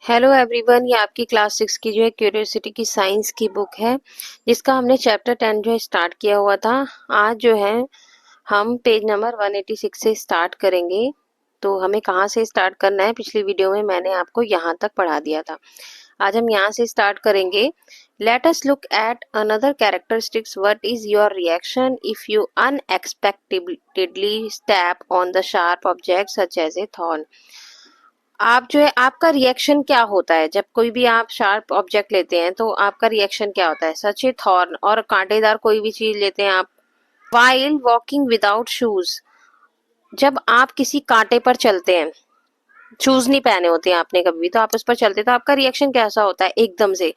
Hello everyone, ये आपकी class 6 की जो है क्यूरियोसिटी की साइंस की बुक है, जिसका हमने चैप्टर 10 जो है स्टार्ट किया हुआ था। आज जो है हम पेज नंबर 186 से स्टार्ट करेंगे। तो हमें कहाँ से स्टार्ट करना है, पिछली वीडियो में मैंने आपको यहाँ तक पढ़ा दिया था। आज हम यहाँ से स्टार्ट करेंगे। Let us look at another characteristics. What is your reaction if you unexpectedly step on the sharp object such as a thorn. आप जो है आपका रिएक्शन क्या होता है जब कोई भी आप शार्प ऑब्जेक्ट लेते हैं, तो आपका रिएक्शन क्या होता है। सच ए थॉर्न, और कांटेदार कोई भी चीज लेते हैं आप। वाइल वॉकिंग विदाउट शूज, जब आप किसी कांटे पर चलते हैं, शूज नहीं पहने होते हैं आपने कभी भी, तो आप उस पर चलते हैं, तो आपका रिएक्शन कैसा होता है एकदम से।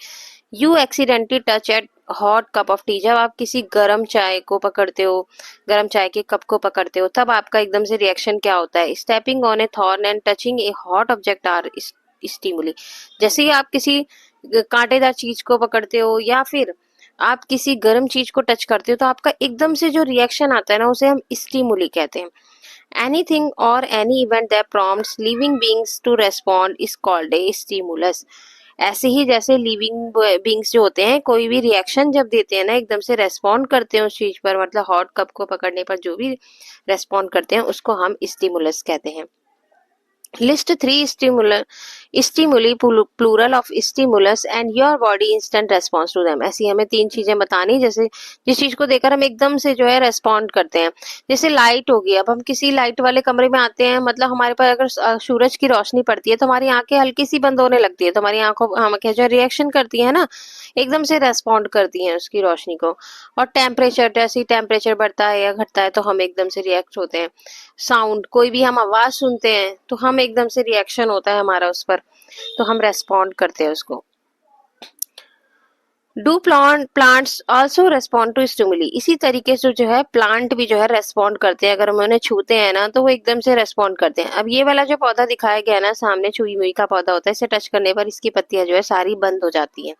You accidentally touch eight hot cup of T, जब आप किसी गर्म चाय को पकड़ते हो, गर्म चाय के कप को पकड़ते हो, तब आपका एकदम से रिएक्शन क्या होता है। Stepping on a thorn and touching a hot object are stimuli, जैसे ही आप किसी कांटेदार चीज को पकड़ते हो या फिर आप किसी गर्म चीज को टच करते हो, तो आपका एकदम से जो रिएक्शन आता है ना, उसे हम स्टिमुली कहते हैं। Anything or any event that prompts living beings to respond is called a stimulus. ऐसे ही जैसे लिविंग बींग्स जो होते हैं, कोई भी रिएक्शन जब देते हैं ना, एकदम से रेस्पॉन्ड करते हैं उस चीज पर, मतलब हॉट कप को पकड़ने पर जो भी रेस्पॉन्ड करते हैं उसको हम स्टिमुलस कहते हैं। List 3 stimuli plural of stimulus and your body instant response to them. ऐसी हमें 3 चीजें बतानी, जैसे जिस चीज को देखकर हम एकदम से जो है रेस्पॉन्ड करते हैं। जैसे लाइट होगी, अब हम किसी लाइट वाले कमरे में आते हैं, मतलब हमारे पर अगर सूरज की रोशनी पड़ती है तो हमारी आंखें हल्की सी बंद होने लगती है, तो हमारी आंखों आंखें जो रिएक्शन करती है ना, एकदम से रेस्पॉन्ड करती हैं उसकी रोशनी को। और टेम्परेचर, जैसे ही टेम्परेचर बढ़ता है या घटता है तो हम एकदम से रिएक्ट होते हैं। साउंड, कोई भी हम आवाज सुनते हैं तो हम एकदम से रिएक्शन होता है हमारा उस पर, तो हम रेस्पॉन्ड करते हैं उसको। Do plants also respond to stimuli, इसी तरीके से जो है प्लांट भी जो है रेस्पॉन्ड करते हैं। अगर हम उन्हें छूते हैं ना, तो वो एकदम से रेस्पॉन्ड करते हैं। अब ये वाला जो पौधा दिखाया गया है ना सामने, छुई मुई का पौधा होता है, इसे टच करने पर इसकी पत्तियां जो है सारी बंद हो जाती हैं।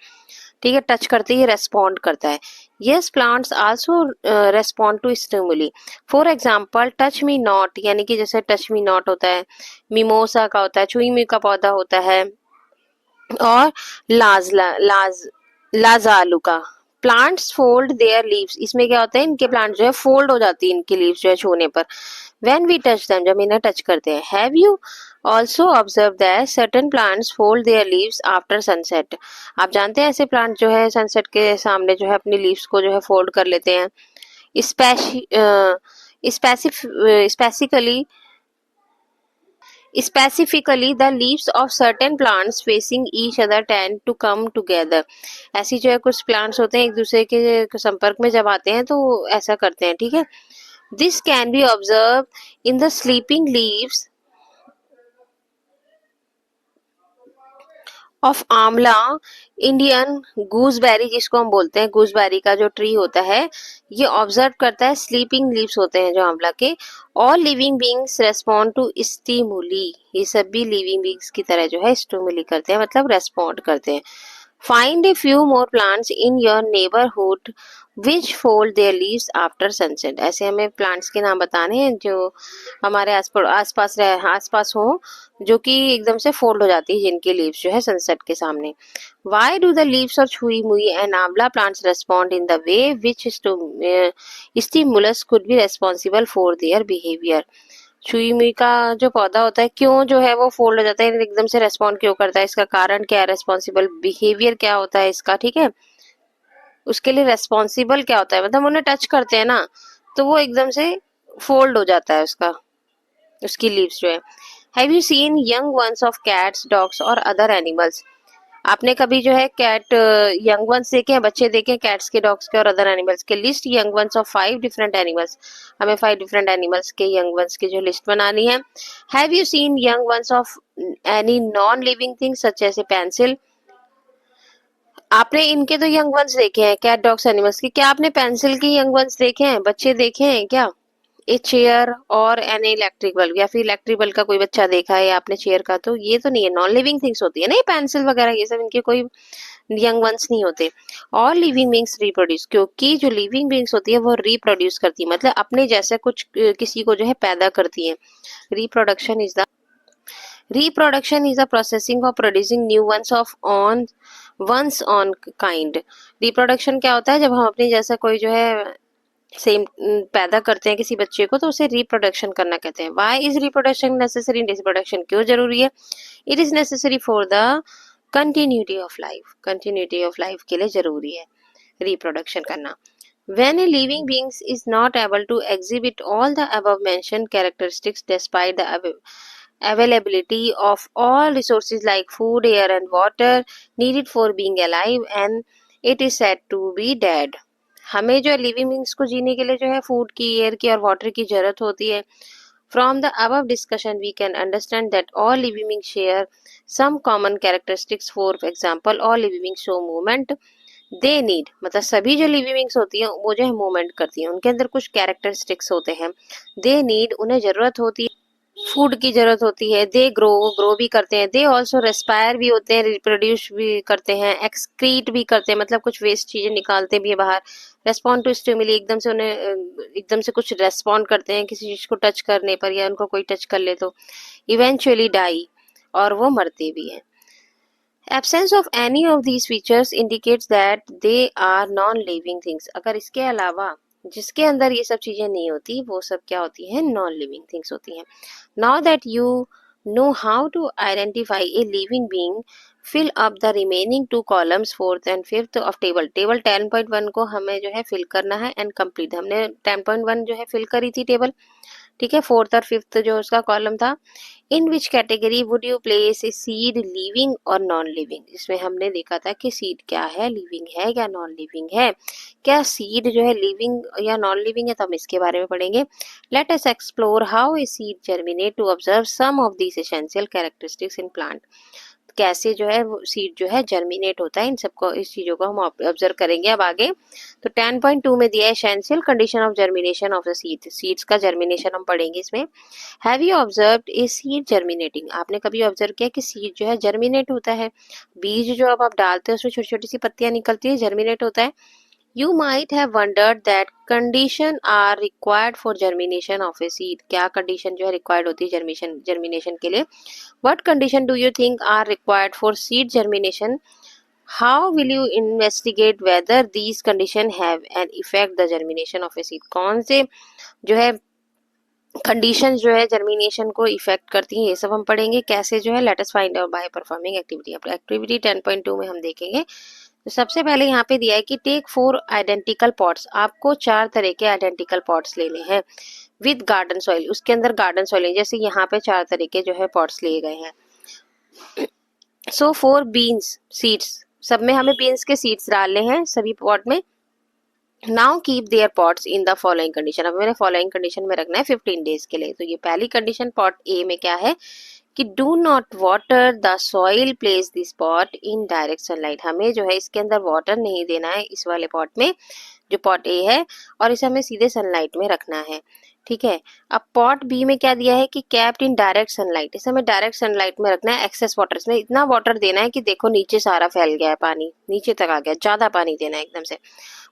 ठीक है, टच करते ही रेस्पॉन्ड करता है। Yes, plants also respond to stimuli. For example touch me not, यानी कि जैसे टच मी नॉट होता है, मिमोसा का होता है, छुई मुई का पौधा होता है, और लाजालू का। प्लांट्स फोल्ड देयर लीव्स, इसमें क्या होता है, इनके प्लांट जो है फोल्ड हो जाती है, इनकी लीव्स जो है छूने पर। व्हेन वी टच देम, जब इन्हें टच करते हैं। Have you also observe that certain plants fold there leaves after sunset, आप जानते हैं ऐसे प्लांट जो है सनसेट के सामने जो है अपनी लीव्स को जो है फोल्ड कर लेते हैं। Specifically Specifically, the leaves of certain plants facing each other tend to come together. ऐसी जो है कुछ प्लांट्स होते हैं एक दूसरे के संपर्क में जब आते हैं तो ऐसा करते हैं। ठीक है, this can be observe in the sleeping leaves of आंवला, इंडियन गूसबेरी, जिसको हम बोलते हैं गूसबेरी का जो ट्री होता है, ये ऑब्जर्व करता है स्लीपिंग लीव्स होते हैं जो आंवला के। All living beings respond to stimuli, ये सब भी लिविंग बींग्स की तरह जो है स्टिमुली करते हैं, मतलब रेस्पॉन्ड करते हैं। Find a few more plants in your neighbourhood which fold there leaves after sunset, ऐसे हमें प्लांट्स के नाम बताने हैं जो हमारे आसपास हो, जो कि एकदम से फोल्ड हो जाती है, जिनकी लीव्स जो है सनसेट के सामने। Why do the leaves of chui mui and amla plants respond in the way which stimulus could be responsible for their behavior? छुई मुई का जो पौधा होता है, क्यों जो है वो फोल्ड हो जाता है, एकदम से रेस्पॉन्ड क्यों करता है, इसका कारण क्या है, रेस्पॉन्सिबल बिहेवियर क्या होता है इसका। ठीक है, उसके लिए रेस्पॉन्सिबल क्या होता है, मतलब उन्हें टच करते हैं ना तो वो एकदम से फोल्ड हो जाता है उसका, उसकी लीव्स जो है। Have you seen young ones of cats, dogs और अदर एनिमल्स, आपने कभी जो है कैट यंग वंस देखे हैं, बच्चे देखे हैं कैट्स के, डॉग्स के और अदर एनिमल्स के। List young ones of 5 different animals, हमें 5 डिफरेंट एनिमल्स के यंग वंस की जो लिस्ट बनानी है। Have you seen young ones of any non living thing such as a pencil, आपने इनके तो यंग वंस देखे हैं कैट, डॉग्स, एनिमल्स की, क्या आपने पेंसिल के यंग वंस देखे हैं, बच्चे देखे हैं क्या। ए चेयर और एन इलेक्ट्रिक बल्ब, या फिर इलेक्ट्रिक बल्ब का कोई बच्चा देखा है आपने चेयर का, तो ये तो नहीं है, नॉन लिविंग थिंग्स होती है ना, ये पेंसिल वगैरह ये सब, इनके कोई यंग वंस नहीं होते। और लिविंग बींग्स रिप्रोड्यूस, क्योंकि जो लिविंग बींग्स होती है वो रिप्रोड्यूस करती है, मतलब अपने जैसा कुछ किसी को जो है पैदा करती है। Reproduction is the Reproduction is the processing of producing new ones of on once on kind. Reproduction क्या होता है? जब हम अपने जैसा कोई जो है सेम पैदा करते हैं किसी बच्चे को, तो उसे रिप्रोडक्शन करना कहते हैं. Why is reproduction necessary? Reproduction क्यों जरूरी है? It is necessary for the continuity of life. Continuity of life के लिए जरूरी है रिप्रोडक्शन करना. When a living being is not able to exhibit all the above mentioned characteristics despite the availability of all resources like food, air and water needed for being alive, and it is said to be dead. हमें जो living beings को जीने के लिए जो है food की, air की और वाटर की जरूरत होती है. From the above discussion we can understand that all living beings share some common characteristics. For example, all living beings show movement. They need, मतलब सभी जो लिविंग बींग्स होती हैं वो जो है मूवमेंट करती हैं, उनके अंदर कुछ कैरेक्टरिस्टिक्स होते हैं. दे नीड, उन्हें जरूरत होती है, फूड की जरूरत होती है. दे ग्रो, वो ग्रो भी करते हैं. दे ऑल्सो रेस्पायर भी होते हैं, रिप्रोड्यूस भी करते हैं, एक्सक्रीट भी करते हैं, मतलब कुछ वेस्ट चीजें निकालते भी है बाहर. रेस्पॉन्ड टू स्टिमुली, एकदम से उन्हें एकदम से कुछ रेस्पॉन्ड करते हैं किसी चीज को टच करने पर, या उनको कोई टच कर ले तो. इवेंचुअली डाई, और वो मरते भी हैं. Absence of any of these features indicates that they are non-living things. अगर इसके अलावा जिसके अंदर ये सब चीजें नहीं होती, वो सब क्या होती हैं? non-living things होती हैं. Now that you know how to identify a living being, fill up the remaining two columns, fourth and fifth of table. Table 10.1 को हमें जो है फिल करना है एंड कंप्लीट. हमने 10.1 जो है फिल करी थी टेबल, ठीक है. फोर्थ और फिफ्थ जो उसका कॉलम था. In which category would you place a seed, living और नॉन लिविंग? इसमें हमने देखा था कि सीड क्या है, लिविंग है या नॉन लिविंग है. क्या सीड जो है लिविंग या नॉन लिविंग है, तो हम इसके बारे में पढ़ेंगे. Let us explore how a seed germinate to observe some of these essential characteristics in plant. कैसे जो है सीड जो है जर्मिनेट होता है, इन सबको, इस चीजों को हम ऑब्जर्व करेंगे अब आगे. तो 10.2 में दिया है essential condition of germination of the seed. Seeds का जर्मिनेशन हम पढ़ेंगे इसमें. Have you observed a seed germinating? आपने कभी ऑब्जर्व किया कि सीड जो है जर्मिनेट होता है? बीज जो अब आप डालते हैं उसमें छोटी छोटी सी पत्तियां निकलती है, जर्मिनेट होता है. You might have wondered that condition are required for germination of a seed. क्या condition जो है required होती है germination के लिए? What condition do you think are required for seed germination? How will you investigate whether these condition have an effect the germination of a seed? कौन से जो है कंडीशन जो है जर्मिनेशन को इफेक्ट करती हैं, ये सब हम पढ़ेंगे. कैसे जो है, let us find out by performing activity. अब एक्टिविटी 10.2 में हम देखेंगे. तो सबसे पहले यहाँ पे दिया है कि टेक 4 आइडेंटिकल पॉट्स. आपको 4 तरह के आइडेंटिकल पॉट्स लेने हैं विद गार्डन सॉइल. उसके अंदर गार्डन सॉइल, जैसे यहाँ पे 4 तरह के जो है पॉट्स लिए गए हैं. सो 4 बीन्स सीड्स, सब में हमें बीन्स के सीड्स डालने हैं सभी पॉट में. Now keep their pots in the following condition. अब मैंने फॉलोइंग कंडीशन में रखना है 15 डेज के लिए. तो ये पहली कंडीशन पॉट ए में क्या है कि do not water the soil, place this pot in direct sunlight. हमें जो है इसके अंदर वाटर नहीं देना है इस वाले पॉट में, जो पॉट ए है, और इसे हमें सीधे सनलाइट में रखना है, ठीक है. अब पॉट बी में क्या दिया है कि कैप्ड इन डायरेक्ट सनलाइट. इसे हमें डायरेक्ट सनलाइट में रखना है. एक्सेस वाटर, इसमें इतना वाटर देना है कि देखो नीचे सारा फैल गया है, पानी नीचे तक आ गया, ज्यादा पानी देना है एकदम से.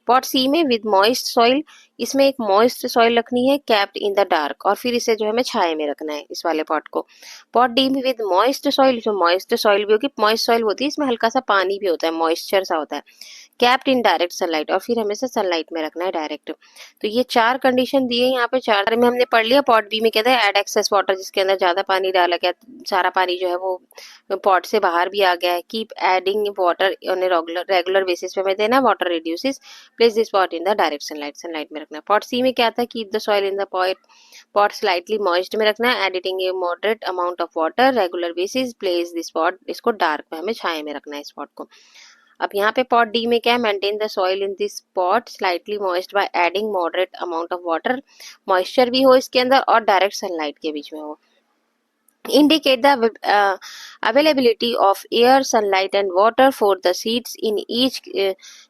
पॉट सी में विद मॉइस्ट सॉइल, इसमें एक मॉइस्ट सॉइल रखनी है, कैप्ड इन द डार्क, और फिर इसे जो है हमें छाए में रखना है इस वाले पॉट को. पॉट डी में विद मॉइस्ट सॉइल, इसमें मॉइस्ट सॉइल भी होगी. मॉइस्ट सॉइल होती है, इसमें हल्का सा पानी भी होता है, मॉइस्चर सा होता है. कैप्ड इन डायरेक्ट सनलाइट, और फिर हमें इसे सनलाइट में रखना है डायरेक्ट. तो ये 4 कंडीशन दिए यहाँ पे. 4 में हमने पढ़ लिया. पॉट बी में कहता है एड एक्सेस वाटर, जिसके अंदर ज्यादा पानी डाला गया, सारा पानी जो है वो पॉट से बाहर भी आ गया है. Keep adding water on a regular basis पे हमें देना. Water reduces, place this pot in the direct sunlight, sunlight में रखना. पॉट सी में क्या था, keep the soil in the pot slightly moist में रखना है. Editing A moderate amount of water regular basis, place this pot, इसको डार्क में हमें छाए में रखना है इस पॉट को. अब यहाँ पे पॉट डी में क्या है, maintain the soil in this pot slightly moist by adding moderate amount of water. Moisture भी हो इसके अंदर और डायरेक्ट सनलाइट के बीच में हो. Indicate the availability of air, sunlight and water for the seeds in each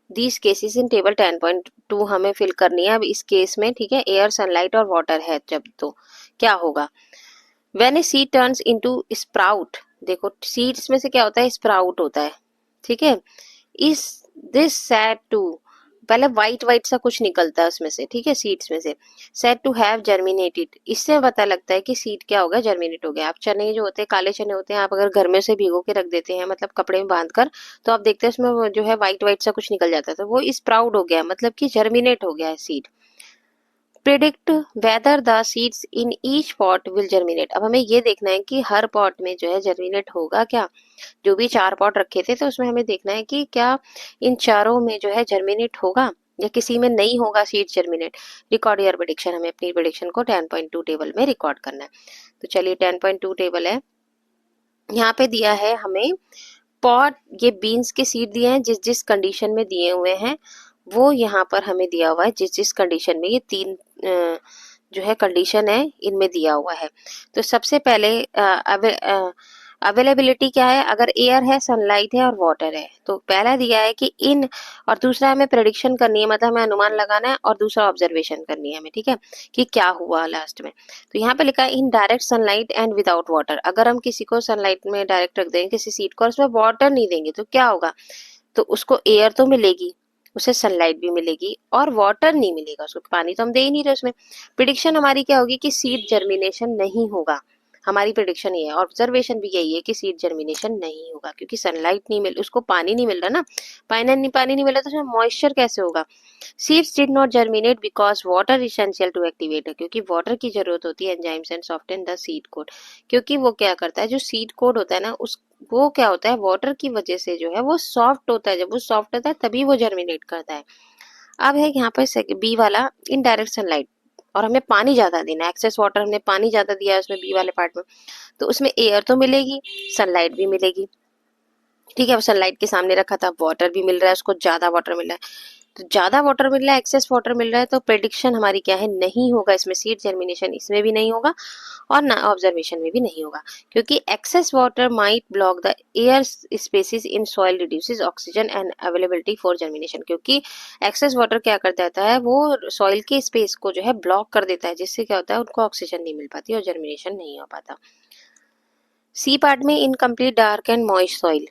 these cases in table 10.2 हमें fill करनी है अब इस केस में, ठीक है. एयर, सनलाइट और वाटर है जब, तो क्या होगा. When a seed turns into sprout, देखो सीड्स में से क्या होता है, स्प्राउट होता है, ठीक है. इस दिस सेड टू पहले व्हाइट व्हाइट सा कुछ निकलता है उसमें से, ठीक है, सीड्स में से। सेड टू हैव जर्मिनेटेड, इससे पता लगता है कि सीड क्या हो गया, जर्मिनेट हो गया। आप चने जो होते हैं, काले चने होते हैं, आप अगर घर में से भिगो के रख देते हैं, मतलब कपड़े में बांध कर, तो आप देखते हैं उसमें वो जो है व्हाइट व्हाइट सा कुछ निकल जाता है, तो वो स्प्राउड हो गया, मतलब कि जर्मिनेट हो गया है seed. Predict whether the seeds in each pot will germinate, अब हमें ये देखना है कि हर पॉट में जो है जर्मिनेट होगा क्या। जो भी 4 पॉट रखे थे तो उसमें हमें देखना है कि क्या इन चारों में जो है जर्मिनेट होगा या किसी में नहीं होगा seed germinate. Record your prediction, हमें अपनी प्रेडिक्शन को 10.2 टेबल में रिकॉर्ड करना है। तो चलिए 10.2 टेबल है, यहाँ पे दिया है हमें पॉट, ये बीन्स के सीड दिए हैं जिस जिस कंडीशन में दिए हुए हैं वो यहाँ पर हमें दिया हुआ है, जिस जिस कंडीशन में, ये 3 जो है कंडीशन है इनमें दिया हुआ है। तो सबसे पहले अवेलेबिलिटी क्या है, अगर एयर है, सनलाइट है और वाटर है, तो पहला दिया है कि इन, और दूसरा हमें प्रेडिक्शन करनी है, मतलब हमें अनुमान लगाना है, और दूसरा ऑब्जर्वेशन करनी है हमें, ठीक है, कि क्या हुआ लास्ट में। तो यहाँ पे लिखा है in direct sunlight and without water, अगर हम किसी को सनलाइट में डायरेक्ट रख देंगे किसी सीड को और उसमें वाटर नहीं देंगे तो क्या होगा, तो उसको एयर तो मिलेगी, उसे सनलाइट भी मिलेगी और वाटर नहीं मिलेगा, उसको पानी तो हम दे ही नहीं रहे उसमें। प्रिडिक्शन हमारी क्या होगी कि सीड जर्मिनेशन नहीं होगा, हमारी प्रिडिक्शन ये है। ऑब्जर्वेशन भी यही है कि सीड जर्मिनेशन नहीं होगा, क्योंकि सनलाइट नहीं मिल, उसको पानी नहीं मिल रहा ना, पानी नहीं मिल रहा तो उसमें मॉइस्चर कैसे होगा। Seeds did not germinate because water essential to activate, क्योंकि वाटर की जरूरत होती है enzymes and soften the seed coat, क्योंकि वो क्या करता है, जो सीड कोड होता है ना, उस वो क्या होता है, वाटर की वजह से जो है वो सॉफ्ट होता है, जब वो सॉफ्ट होता है तभी वो जर्मिनेट करता है। अब है यहाँ पर बी वाला इनडायरेक्ट सनलाइट, और हमें पानी ज्यादा देना है, एक्सेस वाटर हमने पानी ज्यादा दिया है उसमें बी वाले पार्ट में, तो उसमें एयर तो मिलेगी, सनलाइट भी मिलेगी, ठीक है। अब सनलाइट के सामने रखा था, वाटर भी मिल रहा है, उसको ज्यादा वाटर मिल रहा है, तो ज्यादा वाटर मिल रहा है, एक्सेस वाटर मिल रहा है, तो प्रेडिक्शन हमारी क्या है, नहीं होगा इसमें, सीड जर्मिनेशन इसमें भी नहीं होगा और ना ऑब्जर्वेशन में भी नहीं होगा, क्योंकि excess water might block the air spaces in soil, reduces oxygen and availability for germination, क्योंकि एक्सेस वाटर क्या कर देता है, वो सॉइल के स्पेस को जो है ब्लॉक कर देता है, जिससे क्या होता है, उनको ऑक्सीजन नहीं मिल पाती और जर्मिनेशन नहीं हो पाता। सी पार्ट में incomplete dark and moist soil,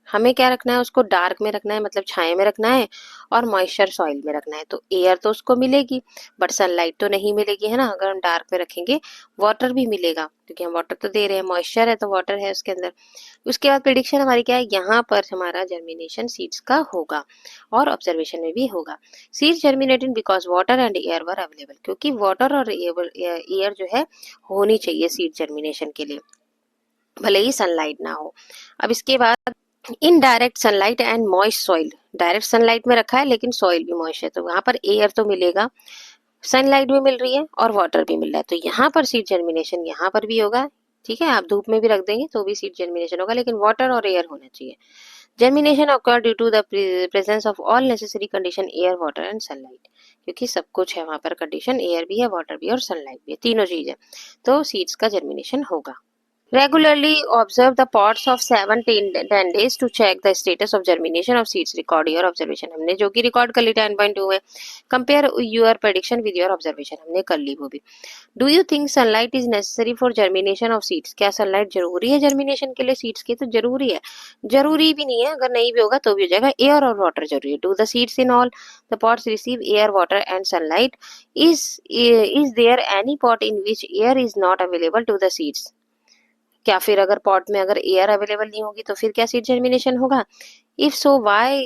हमें क्या रखना है, उसको डार्क में रखना है, मतलब छाए में रखना है, और मॉइस्चर सॉइल में रखना है, तो एयर तो उसको मिलेगी बट सनलाइट तो नहीं मिलेगी, है ना, अगर हम डार्क में रखेंगे। वाटर भी मिलेगा क्योंकि हम वाटर तो दे रहे हैं, मॉइस्चर है तो वाटर है उसके अंदर। उसके बाद प्रिडिक्शन हमारी क्या है, यहाँ पर हमारा जर्मिनेशन सीड्स का होगा और ऑब्जर्वेशन में भी होगा। Seeds germinating because water and air were available, क्योंकि वाटर और एयर जो है होनी चाहिए सीड जर्मिनेशन के लिए, भले ही सनलाइट ना हो। अब इसके बाद in direct sunlight and moist soil, direct sunlight में रखा है लेकिन सॉइल भी मॉइस्ट है, तो वहां पर एयर तो मिलेगा, सनलाइट भी मिल रही है और वाटर भी मिल रहा है, तो यहाँ पर सीड जर्मिनेशन यहाँ पर भी होगा, ठीक है। आप धूप में भी रख देंगे तो भी सीड जर्मिनेशन होगा, लेकिन वाटर और एयर होना चाहिए। Germination occur due to the presence of all necessary condition air, water and sunlight, क्योंकि सब कुछ है वहां पर कंडीशन, एयर भी है, वाटर भी और सनलाइट भी है, तीनों चीज है, तो सीड्स का जर्मिनेशन होगा। Regularly observe the pods of 7-10 days to check the status of germination of seeds. Record your observation, हमने जो कि रिकॉर्ड कर ली 10.2 में। Compare your prediction with your observation, हमने कर ली वो भी। Do you think sunlight is necessary for germination of seeds? क्या सनलाइट जरूरी है जर्मिनेशन के लिए सीड्स की? तो जरूरी है, जरूरी भी नहीं है, अगर नहीं भी होगा तो भी हो जाएगा। एयर और वाटर जरूरी है। Do the seeds in all the pods receive air, water and sunlight? Is there any pot in which air is not available to the seeds? क्या फिर अगर पॉट में अगर एयर अवेलेबल नहीं होगी तो फिर क्या सीड जर्मिनेशन होगा? If so why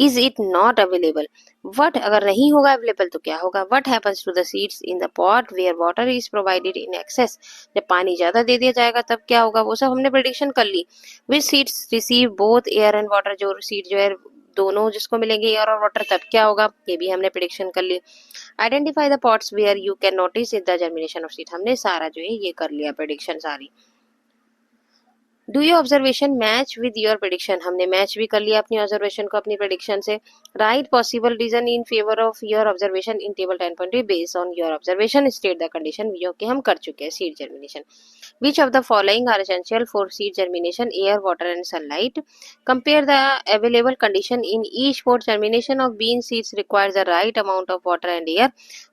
is it not available? What, अगर नहीं होगा अवेलेबल तो क्या होगा? What happens to the seeds in the pot where water is provided in excess? जब पानी ज्यादा दे दिया जाएगा तब क्या होगा? वो सब हमने प्रेडिक्शन कर ली। Which seeds receive both air and water, जो सीड जो है दोनों जिसको मिलेंगे एयर और वाटर, तब क्या होगा? ये भी हमने प्रेडिक्शन कर ली। Identify the pots where you can notice the germination of seed, हमने सारा जो है ये कर लिया प्रेडिक्शन सारी। Do your observation match with your prediction, हमने मैच भी कर लिया अपनी ऑब्जर्वेशन को अपनी प्रेडिक्शन से। Write possible reason in favour of your observation in table 10.3 based on your observation, state the condition, जो कि हम कर चुके हैं seed germination. Which of the following are essential for seed germination? Air, water and sunlight. Compare the available condition in each pot. Germination of bean seeds requires the right amount of water and air.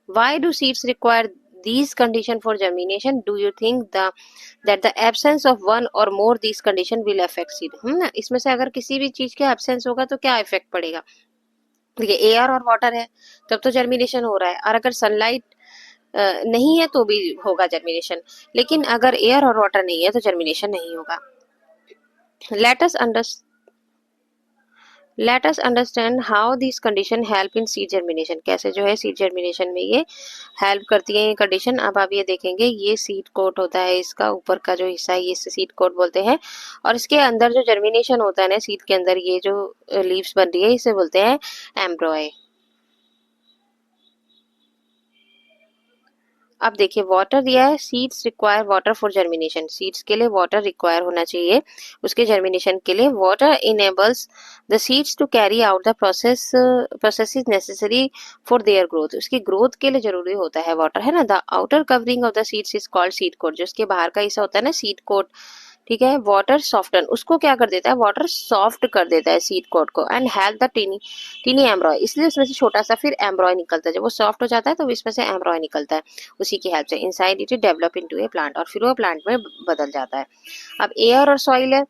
Why do seeds require these condition for germination, do you think that the absence of one or more these condition will affect seed? ना, इसमें से अगर किसी भी चीज के absence होगा तो क्या इफेक्ट पड़ेगा? देखिए एयर और वाटर है तब तो जर्मिनेशन हो रहा है, और अगर सनलाइट नहीं है तो भी होगा जर्मिनेशन, लेकिन अगर एयर और वाटर नहीं है तो जर्मिनेशन नहीं होगा। Let us understand how this condition help in seed germination, कैसे जो है सीड जर्मिनेशन में ये हेल्प करती है ये कंडीशन। अब आप ये देखेंगे, ये सीड कोट होता है, इसका ऊपर का जो हिस्सा है ये सीड कोट बोलते हैं, और इसके अंदर जो जर्मिनेशन होता है ना सीड के अंदर, ये जो लीव्स बन रही है इसे बोलते हैं एम्ब्रॉय। अब देखिए वाटर दिया है, seeds require water for germination, seeds के लिए वाटर रिक्वायर होना चाहिए उसके जर्मिनेशन के लिए। Water enables the seeds to carry out the process is necessary for their growth, उसकी ग्रोथ के लिए जरूरी होता है वाटर, है ना। The outer covering of the seeds is called seed coat, जो उसके बाहर का हिस्सा होता है ना सीड कोट, ठीक है। वाटर सॉफ्टन, उसको क्या कर देता है, वाटर सॉफ्ट कर देता है सीड कोट को, and help the tiny tiny embryo, इसलिए उसमें से छोटा सा फिर एम्ब्रॉय निकलता है, जब वो सॉफ्ट हो जाता है तो इसमें से एम्ब्रॉय निकलता है उसी की हेल्प से। Inside it develop into A plant, और फिर वो प्लांट में बदल जाता है। अब एयर और सॉइल है,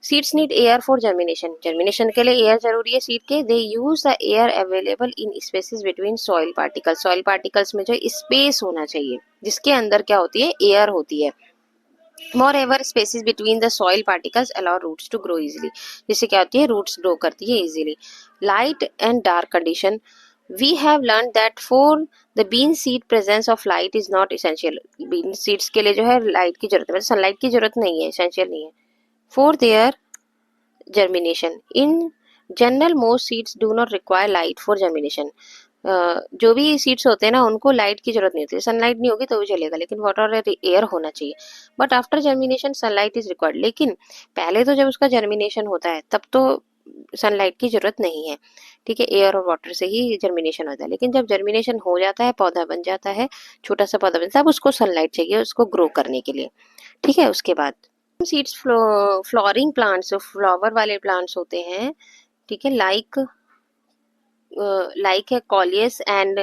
seeds need air for germination, germination के लिए एयर जरूरी है सीड के। They use the air available in spaces between soil particles, soil particles में जो स्पेस होना चाहिए जिसके अंदर क्या होती है, एयर होती है। Moreover, spaces between the soil particles allow roots to grow easily, जिससे क्या होती है, roots grow करती है easily. Light and dark condition, we have learned that for the bean seed presence of light is not essential, bean seeds के लिए जो है light की जरूरत है, मतलब sunlight की जरूरत नहीं है, essential नहीं है for their germination. In general, most seeds do not require light for germination. जो भी सीड्स होते हैं ना उनको लाइट की जरूरत नहीं होती, सनलाइट नहीं होगी तो भी चलेगा, लेकिन वाटर और एयर होना चाहिए। But after germination sunlight is required, लेकिन पहले तो जब उसका जर्मिनेशन होता है तब तो सनलाइट की जरूरत नहीं है, ठीक है, एयर और वाटर से ही जर्मिनेशन होता है। लेकिन जब जर्मिनेशन हो जाता है, पौधा बन जाता है, छोटा सा पौधा बनता है, तब उसको सनलाइट चाहिए उसको ग्रो करने के लिए, ठीक है। उसके बाद सीड्स फ्लोरिंग प्लांट्स, फ्लावर वाले प्लांट्स होते हैं, ठीक है, लाइक है coleus and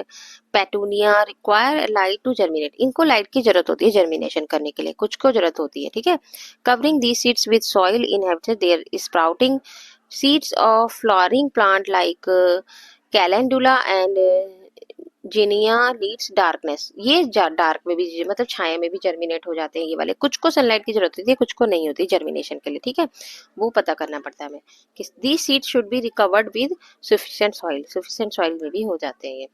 petunia, require light to germinate, इनको लाइट की जरूरत होती है जर्मिनेशन करने के लिए, कुछ को जरूरत होती है, ठीक है। Covering these seeds with soil inhibited their sprouting seeds of flowering plant like calendula and zinnia needs darkness, ये डार्क में भी मतलब छाया में भी जर्मिनेट हो जाते हैं ये वाले, कुछ को सनलाइट की जरूरत होती है, कुछ को नहीं होती जर्मिनेशन के लिए, ठीक है, वो पता करना पड़ता है हमें कि these seeds should be recovered with sufficient soil, sufficient soil में भी हो जाते हैं ये।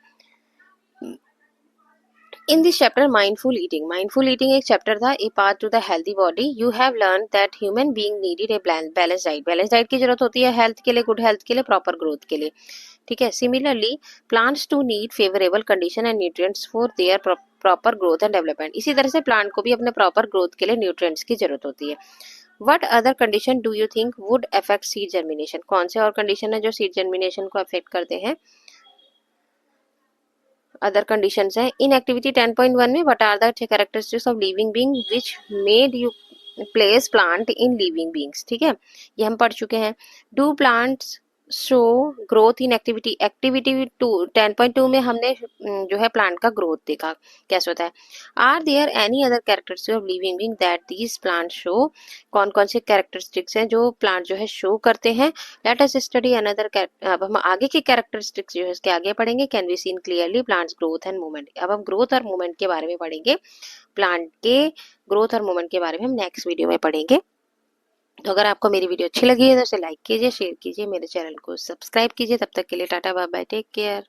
In this chapter, mindful eating एक चैप्टर था, a path to the healthy body. You have learned that human being needed a balanced diet. Balance diet की जरूरत होती है हेल्थ के लिए, गुड हेल्थ के लिए, प्रॉपर ग्रोथ के लिए, ठीक है। Similarly plants too need favourable condition and nutrients for their proper growth and development, इसी तरह से प्लांट को भी अपने प्रॉपर ग्रोथ के लिए न्यूट्रिएंट्स की जरूरत होती है। What other condition do you think would affect seed germination, कौन से और कंडीशन है जो सीड जर्मिनेशन को अफेक्ट करते हैं? अदर कंडीशंस है इन एक्टिविटी 10.1 में, what are the characteristics of living being which made you place plant in living beings, ठीक है, ये हम पढ़ चुके हैं। Do plants show growth in activity 10.2 में हमने जो है प्लांट का ग्रोथ देखा कैसे होता है। Are there any other characteristics of living being that these plant show, कौन कौन से कैरेक्टरिस्टिक्स हैं जो प्लांट जो है शो करते हैं। लेट अस स्टडी अनदर, अब हम आगे के कैरेक्टरिस्टिक्स जो है इसके आगे पढ़ेंगे। Can be seen clearly plants growth and movement, अब हम ग्रोथ और मूवमेंट के बारे में पढ़ेंगे, प्लांट के ग्रोथ और मूवमेंट के बारे में हम नेक्स्ट वीडियो में पढ़ेंगे। तो अगर आपको मेरी वीडियो अच्छी लगी है तो इसे लाइक कीजिए, शेयर कीजिए, मेरे चैनल को सब्सक्राइब कीजिए। तब तक के लिए tata bye bye, take care.